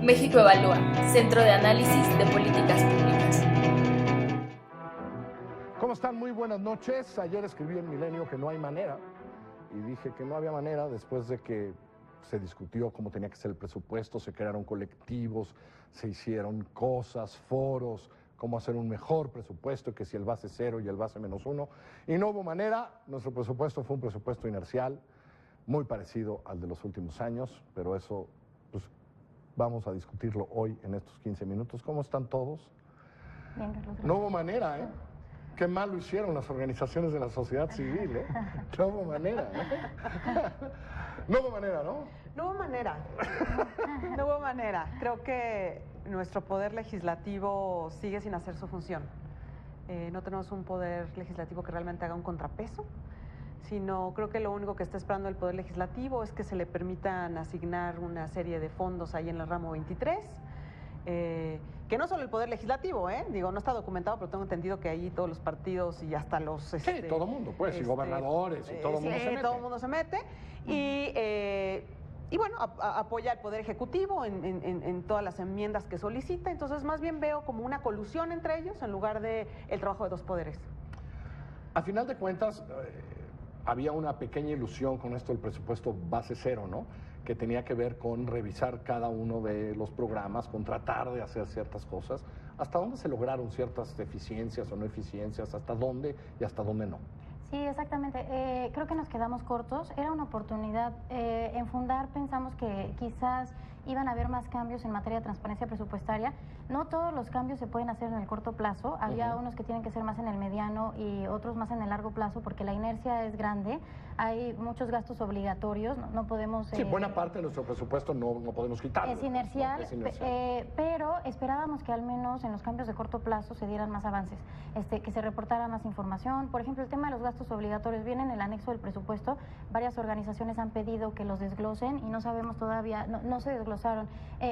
México Evalúa, Centro de Análisis de Políticas Públicas. ¿Cómo están? Muy buenas noches. Ayer escribí en Milenio que no hay manera y dije que no había manera después de que se discutió cómo tenía que ser el presupuesto, se crearon colectivos, se hicieron cosas, foros, cómo hacer un mejor presupuesto, que si el base 0 y el base -1, y no hubo manera. Nuestro presupuesto fue un presupuesto inercial, muy parecido al de los últimos años, pero eso pues, vamos a discutirlo hoy en estos 15 minutos. ¿Cómo están todos? Bien, Carlos. No hubo manera, ¿eh? Qué mal lo hicieron las organizaciones de la sociedad civil, ¿eh? No hubo manera, ¿eh? No hubo manera, ¿no? No hubo manera. No hubo manera. Creo que nuestro poder legislativo sigue sin hacer su función. No tenemos un poder legislativo que realmente haga un contrapeso, sino creo que lo único que está esperando el poder legislativo es que se le permitan asignar una serie de fondos ahí en el ramo 23. Que no solo el Poder Legislativo, digo, no está documentado, pero tengo entendido que ahí todos los partidos y hasta los... Sí, todo el mundo, pues, y gobernadores, y todo el mundo se mete. Todo el mundo se mete, y bueno, apoya al Poder Ejecutivo en todas las enmiendas que solicita, entonces más bien veo como una colusión entre ellos en lugar de el trabajo de dos poderes. A final de cuentas, había una pequeña ilusión con esto del presupuesto base 0, ¿no? Que tenía que ver con revisar cada uno de los programas, con tratar de hacer ciertas cosas. ¿Hasta dónde se lograron ciertas eficiencias o no eficiencias? ¿Hasta dónde y hasta dónde no? Sí, exactamente. Creo que nos quedamos cortos. Era una oportunidad. En Fundar pensamos que quizás iban a haber más cambios en materia de transparencia presupuestaria. No todos los cambios se pueden hacer en el corto plazo. Había unos que tienen que ser más en el mediano y otros más en el largo plazo porque la inercia es grande. Hay muchos gastos obligatorios, no podemos... Sí, buena parte de nuestro presupuesto no podemos quitarlo. Es inercial, ¿no? Es inercial. Pero esperábamos que al menos en los cambios de corto plazo se dieran más avances, que se reportara más información. Por ejemplo, el tema de los gastos obligatorios viene en el anexo del presupuesto. Varias organizaciones han pedido que los desglosen y no sabemos todavía, no se desglosaron.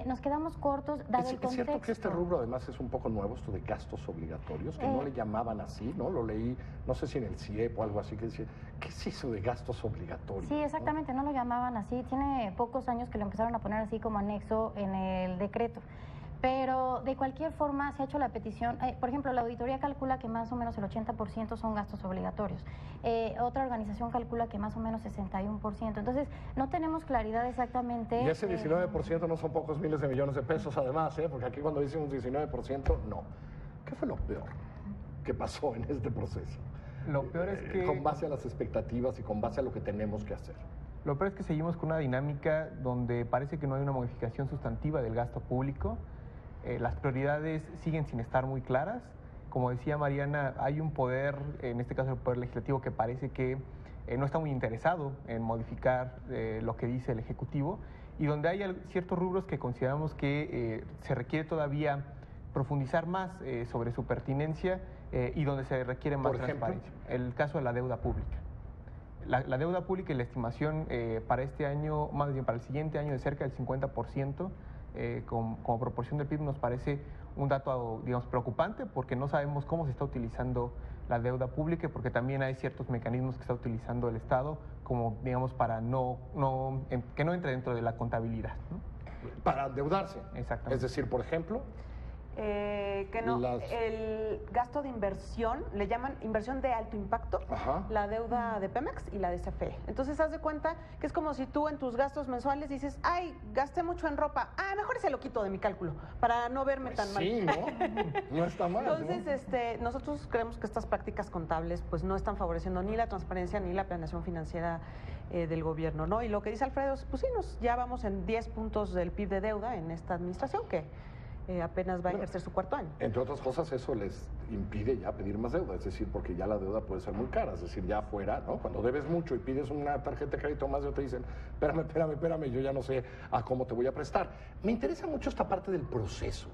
Nos quedamos cortos, dado el contexto. Es cierto que este rubro además es un poco nuevo, esto de gastos obligatorios, que no le llamaban así, ¿no? Lo leí, no sé si en el CIEP o algo así, que decía, ¿qué es eso de gastos obligatorios? Sí, exactamente, no lo llamaban así. Tiene pocos años que lo empezaron a poner así como anexo en el decreto. Pero de cualquier forma se ha hecho la petición. Por ejemplo, la auditoría calcula que más o menos el 80% son gastos obligatorios. Otra organización calcula que más o menos 61%. Entonces, no tenemos claridad exactamente. Y ese 19% no son pocos miles de millones de pesos además, porque aquí cuando dicen un 19%, no. ¿Qué fue lo peor que pasó en este proceso? Lo peor es que... Con base a las expectativas y con base a lo que tenemos que hacer. Lo peor es que seguimos con una dinámica donde parece que no hay una modificación sustantiva del gasto público. Las prioridades siguen sin estar muy claras. Como decía Mariana, hay un poder, en este caso el Poder Legislativo, que parece que no está muy interesado en modificar lo que dice el Ejecutivo, y donde hay ciertos rubros que consideramos que se requiere todavía profundizar más sobre su pertinencia y donde se requiere más transparencia. El caso de la deuda pública. La deuda pública y la estimación para este año, más bien para el siguiente año, de cerca del 50%, como proporción del PIB, nos parece un dato, digamos, preocupante, porque no sabemos cómo se está utilizando la deuda pública, porque también hay ciertos mecanismos que está utilizando el Estado, como, digamos, para que no entre dentro de la contabilidad, ¿no? Para endeudarse. Exactamente. Es decir, por ejemplo... que no, el gasto de inversión, le llaman inversión de alto impacto, la deuda de Pemex y la de CFE. Entonces, haz de cuenta que es como si tú en tus gastos mensuales dices, ay, gasté mucho en ropa, mejor se lo quito de mi cálculo, para no verme tan mal. Sí, ¿no? No está mal, Entonces, ¿no? nosotros creemos que estas prácticas contables pues no están favoreciendo ni la transparencia ni la planeación financiera del gobierno, ¿no? Y lo que dice Alfredo, pues sí, ya vamos en 10 puntos del PIB de deuda en esta administración que apenas va a ejercer su cuarto año. Entre otras cosas, eso les impide ya pedir más deuda, es decir, porque ya la deuda puede ser muy cara, es decir, ya afuera, ¿no? Cuando debes mucho y pides una tarjeta de crédito más, te dicen, espérame, yo ya no sé a cómo te voy a prestar. Me interesa mucho esta parte del proceso,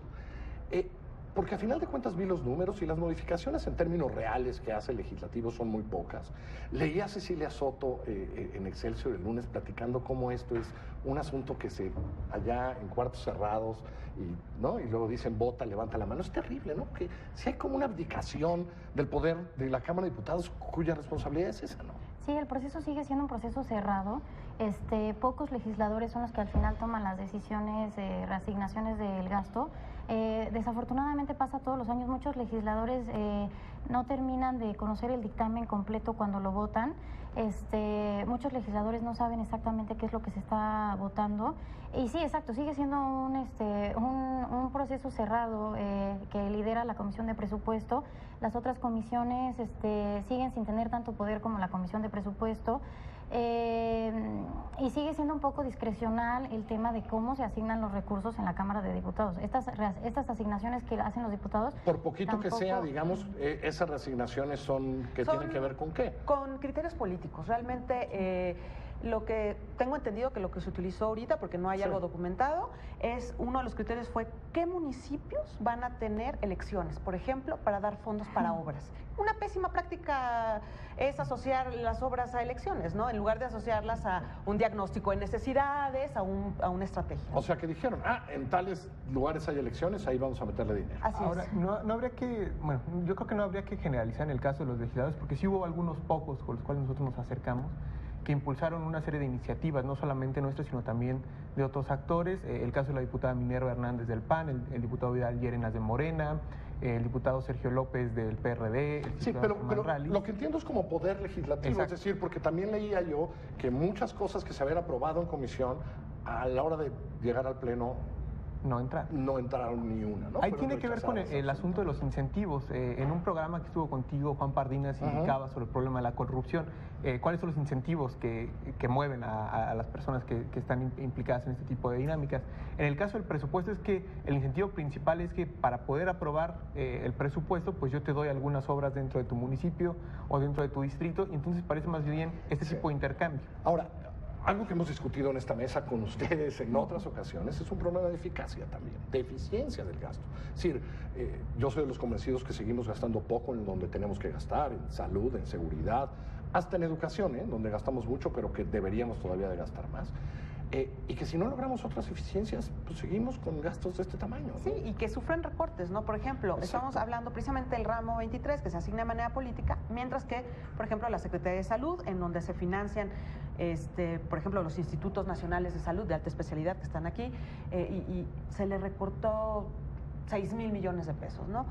porque al final de cuentas vi los números y las modificaciones en términos reales que hace el legislativo son muy pocas. Leí a Cecilia Soto en Excelsior el lunes platicando cómo esto es un asunto que allá en cuartos cerrados, ¿no? Y luego dicen vota, levanta la mano. Es terrible, ¿no? Que si hay como una abdicación del poder de la Cámara de Diputados cuya responsabilidad es esa, ¿no? Sí, el proceso sigue siendo un proceso cerrado. Pocos legisladores son los que al final toman las decisiones de reasignaciones del gasto. Desafortunadamente pasa todos los años, muchos legisladores no terminan de conocer el dictamen completo cuando lo votan. Muchos legisladores no saben exactamente qué es lo que se está votando. Y sí, exacto, sigue siendo un proceso cerrado que lidera la Comisión de Presupuesto. Las otras comisiones siguen sin tener tanto poder como la Comisión de Presupuesto. Y sigue siendo un poco discrecional el tema de cómo se asignan los recursos en la Cámara de Diputados. Estas asignaciones que hacen los diputados... Por poquito que sea, digamos, esas reasignaciones son tienen que ver con qué. Con criterios políticos. Realmente lo que tengo entendido que lo que se utilizó ahorita, porque no hay algo documentado, es uno de los criterios fue qué municipios van a tener elecciones, por ejemplo, para dar fondos para obras. Una pésima práctica es asociar las obras a elecciones, ¿no? En lugar de asociarlas a un diagnóstico de necesidades, a una estrategia. O sea, que dijeron, en tales lugares hay elecciones, ahí vamos a meterle dinero. Así Ahora, es. no habría que, bueno, yo creo que no habría que generalizar en el caso de los legisladores, porque sí hubo algunos pocos con los cuales nosotros nos acercamos, que impulsaron una serie de iniciativas, no solamente nuestras, sino también de otros actores. El caso de la diputada Minerva Hernández del PAN, el diputado Vidal Llérenas de Morena, el diputado Sergio López del PRD. Sí, pero lo que entiendo es como poder legislativo, Exacto. es decir, porque también leía yo que muchas cosas que se habían aprobado en comisión, a la hora de llegar al Pleno, no entrar. no entraron ni una, ¿no? Ahí Fueron tiene que ver con rechazadas, el asunto de los incentivos. En un programa que estuvo contigo, Juan Pardinas indicaba sobre el problema de la corrupción. ¿Cuáles son los incentivos que mueven a las personas que están implicadas en este tipo de dinámicas? En el caso del presupuesto es que el incentivo principal es que para poder aprobar el presupuesto, pues yo te doy algunas obras dentro de tu municipio o dentro de tu distrito, y entonces parece más bien este tipo de intercambio. Ahora, algo que hemos discutido en esta mesa con ustedes en otras ocasiones es un problema de eficacia también, de eficiencia del gasto. Es decir, yo soy de los convencidos que seguimos gastando poco en donde tenemos que gastar, en salud, en seguridad, hasta en educación, donde gastamos mucho, pero que deberíamos todavía de gastar más. Y que si no logramos otras eficiencias, pues seguimos con gastos de este tamaño, ¿no? Sí, y que sufren recortes, ¿no? Por ejemplo, estamos hablando precisamente del ramo 23, que se asigna de manera política, mientras que, por ejemplo, la Secretaría de Salud, en donde se financian, por ejemplo, los institutos nacionales de salud de alta especialidad que están aquí, y se le recortó 6,000 millones de pesos, ¿no?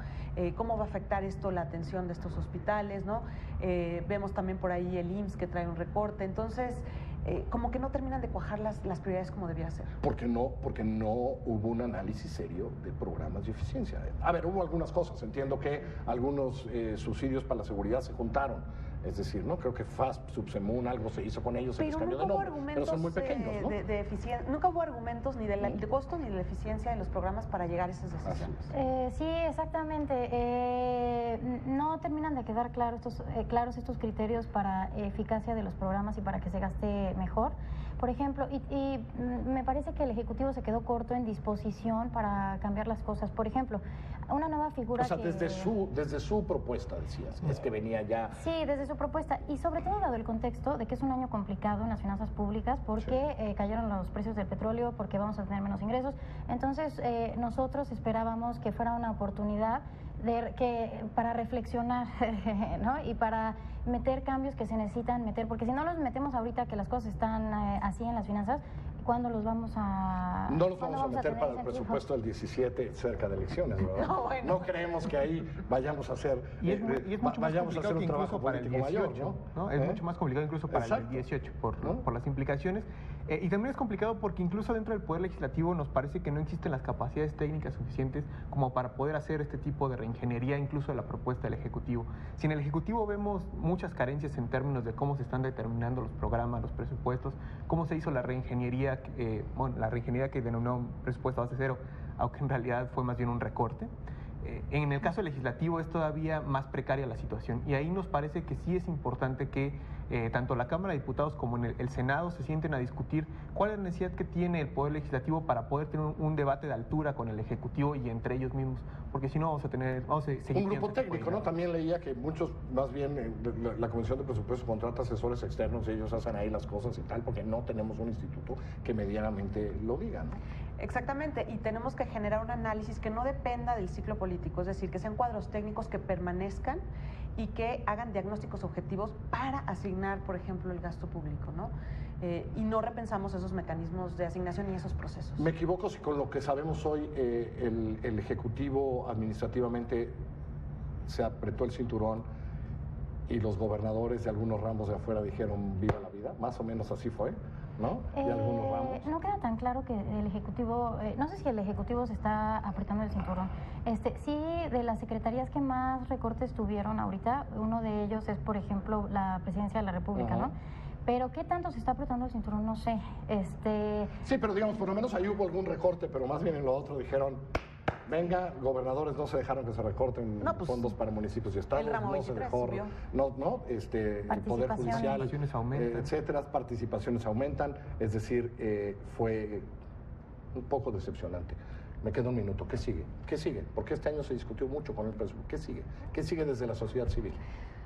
¿Cómo va a afectar esto la atención de estos hospitales, ¿no? Vemos también por ahí el IMSS que trae un recorte, entonces... como que no terminan de cuajar las prioridades como debía ser. Porque no hubo un análisis serio de programas de eficiencia. A ver, hubo algunas cosas. Entiendo que algunos subsidios para la seguridad se juntaron. Es decir, no creo que FASP, Subsemun, algo se hizo con ellos, se les cambió de nombre. Pero son muy pequeños, ¿no? de eficiencia. Nunca hubo argumentos ni del costo ni de la eficiencia de los programas para llegar a esas decisiones. Sí, exactamente. No terminan de quedar claros estos criterios para eficacia de los programas y para que se gaste mejor. Por ejemplo, y me parece que el Ejecutivo se quedó corto en disposición para cambiar las cosas. Por ejemplo, una nueva figura. O sea, desde su propuesta, decías, es que venía ya. Sí, desde su propuesta. Y sobre todo dado el contexto de que es un año complicado en las finanzas públicas, porque cayeron los precios del petróleo, porque vamos a tener menos ingresos. Entonces, nosotros esperábamos que fuera una oportunidad para reflexionar, ¿no? Y para meter cambios que se necesitan meter, porque si no los metemos ahorita que las cosas están así en las finanzas, ¿cuándo los vamos a...? No los vamos a meter para el presupuesto del 17 cerca de elecciones, ¿verdad? No, bueno. No creemos que ahí vayamos a hacer, Y es mucho más complicado que incluso para el 18, mayor, ¿no? Es mucho más complicado incluso para el 18 por las implicaciones. Y también es complicado porque incluso dentro del Poder Legislativo nos parece que no existen las capacidades técnicas suficientes como para poder hacer este tipo de reingeniería incluso de la propuesta del Ejecutivo. Si en el Ejecutivo vemos muchas carencias en términos de cómo se están determinando los programas, los presupuestos, cómo se hizo la reingeniería, la reingeniería que denominó presupuesto base cero, aunque en realidad fue más bien un recorte. En el caso legislativo es todavía más precaria la situación y ahí nos parece que sí es importante que tanto la Cámara de Diputados como en el Senado se sienten a discutir cuál es la necesidad que tiene el Poder Legislativo para poder tener un debate de altura con el Ejecutivo y entre ellos mismos, porque si no vamos a seguir un grupo técnico, ¿no? También leía que muchos, más bien la Comisión de Presupuestos contrata asesores externos y ellos hacen ahí las cosas y tal, porque no tenemos un instituto que medianamente lo diga, ¿no? Exactamente, y tenemos que generar un análisis que no dependa del ciclo político, es decir, que sean cuadros técnicos que permanezcan y que hagan diagnósticos objetivos para asignar, por ejemplo, el gasto público, ¿no? Y no repensamos esos mecanismos de asignación y esos procesos. Me equivoco si con lo que sabemos hoy el Ejecutivo administrativamente se apretó el cinturón y los gobernadores de algunos ramos de afuera dijeron viva la vida, más o menos así fue, ¿no? De algunos ramos. No queda tan claro que el Ejecutivo, no sé si el Ejecutivo se está apretando el cinturón. Sí, de las secretarías que más recortes tuvieron ahorita, uno de ellos es, por ejemplo, la Presidencia de la República, Ajá. ¿no? Pero ¿qué tanto se está apretando el cinturón? No sé. Sí, pero digamos, por lo menos ahí hubo algún recorte, pero más bien en lo otro dijeron, venga, gobernadores no se dejaron que se recorten No, pues, fondos para municipios y estados, el ramo no se 23 dejó, subió. el Poder Judicial, Participaciones aumentan. etcétera, participaciones aumentan, es decir, fue un poco decepcionante. Me queda un minuto, ¿qué sigue? ¿Qué sigue? Porque este año se discutió mucho con el presupuesto. ¿Qué sigue? ¿Qué sigue desde la sociedad civil?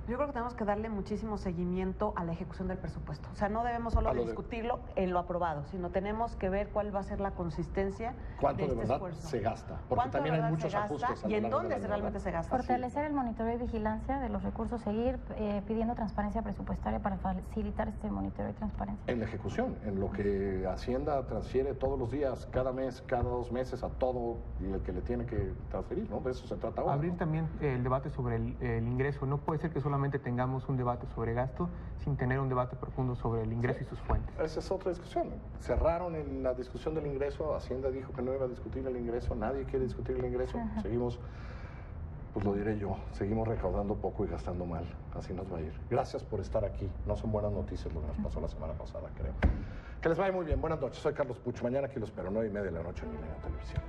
Yo creo que tenemos que darle muchísimo seguimiento a la ejecución del presupuesto. O sea, no debemos solo A lo de- discutirlo en lo aprobado, sino tenemos que ver cuál va a ser la consistencia ¿Cuánto de de este verdad esfuerzo. se gasta? Porque ¿Cuánto de también hay verdad muchos se gasta ajustes a y lo en largo de dónde la realmente verdad. se gasta. Fortalecer el monitoreo y vigilancia de los recursos, seguir pidiendo transparencia presupuestaria para facilitar este monitoreo y transparencia. En la ejecución, en lo que Hacienda transfiere todos los días, cada mes, cada 2 meses a todo el que le tiene que transferir, ¿no? De eso se trata ahora. Abrir ¿no? también el debate sobre el ingreso. No puede ser que solamente tengamos un debate sobre gasto sin tener un debate profundo sobre el ingreso y sus fuentes. Esa es otra discusión. Cerraron en la discusión del ingreso, Hacienda dijo que no iba a discutir el ingreso, nadie quiere discutir el ingreso, seguimos, pues lo diré yo, seguimos recaudando poco y gastando mal, así nos va a ir. Gracias por estar aquí, no son buenas noticias lo que nos pasó la semana pasada, creo. Que les vaya muy bien, buenas noches, soy Carlos Puch, mañana aquí los espero, 9:30 de la noche en Milenio Televisión.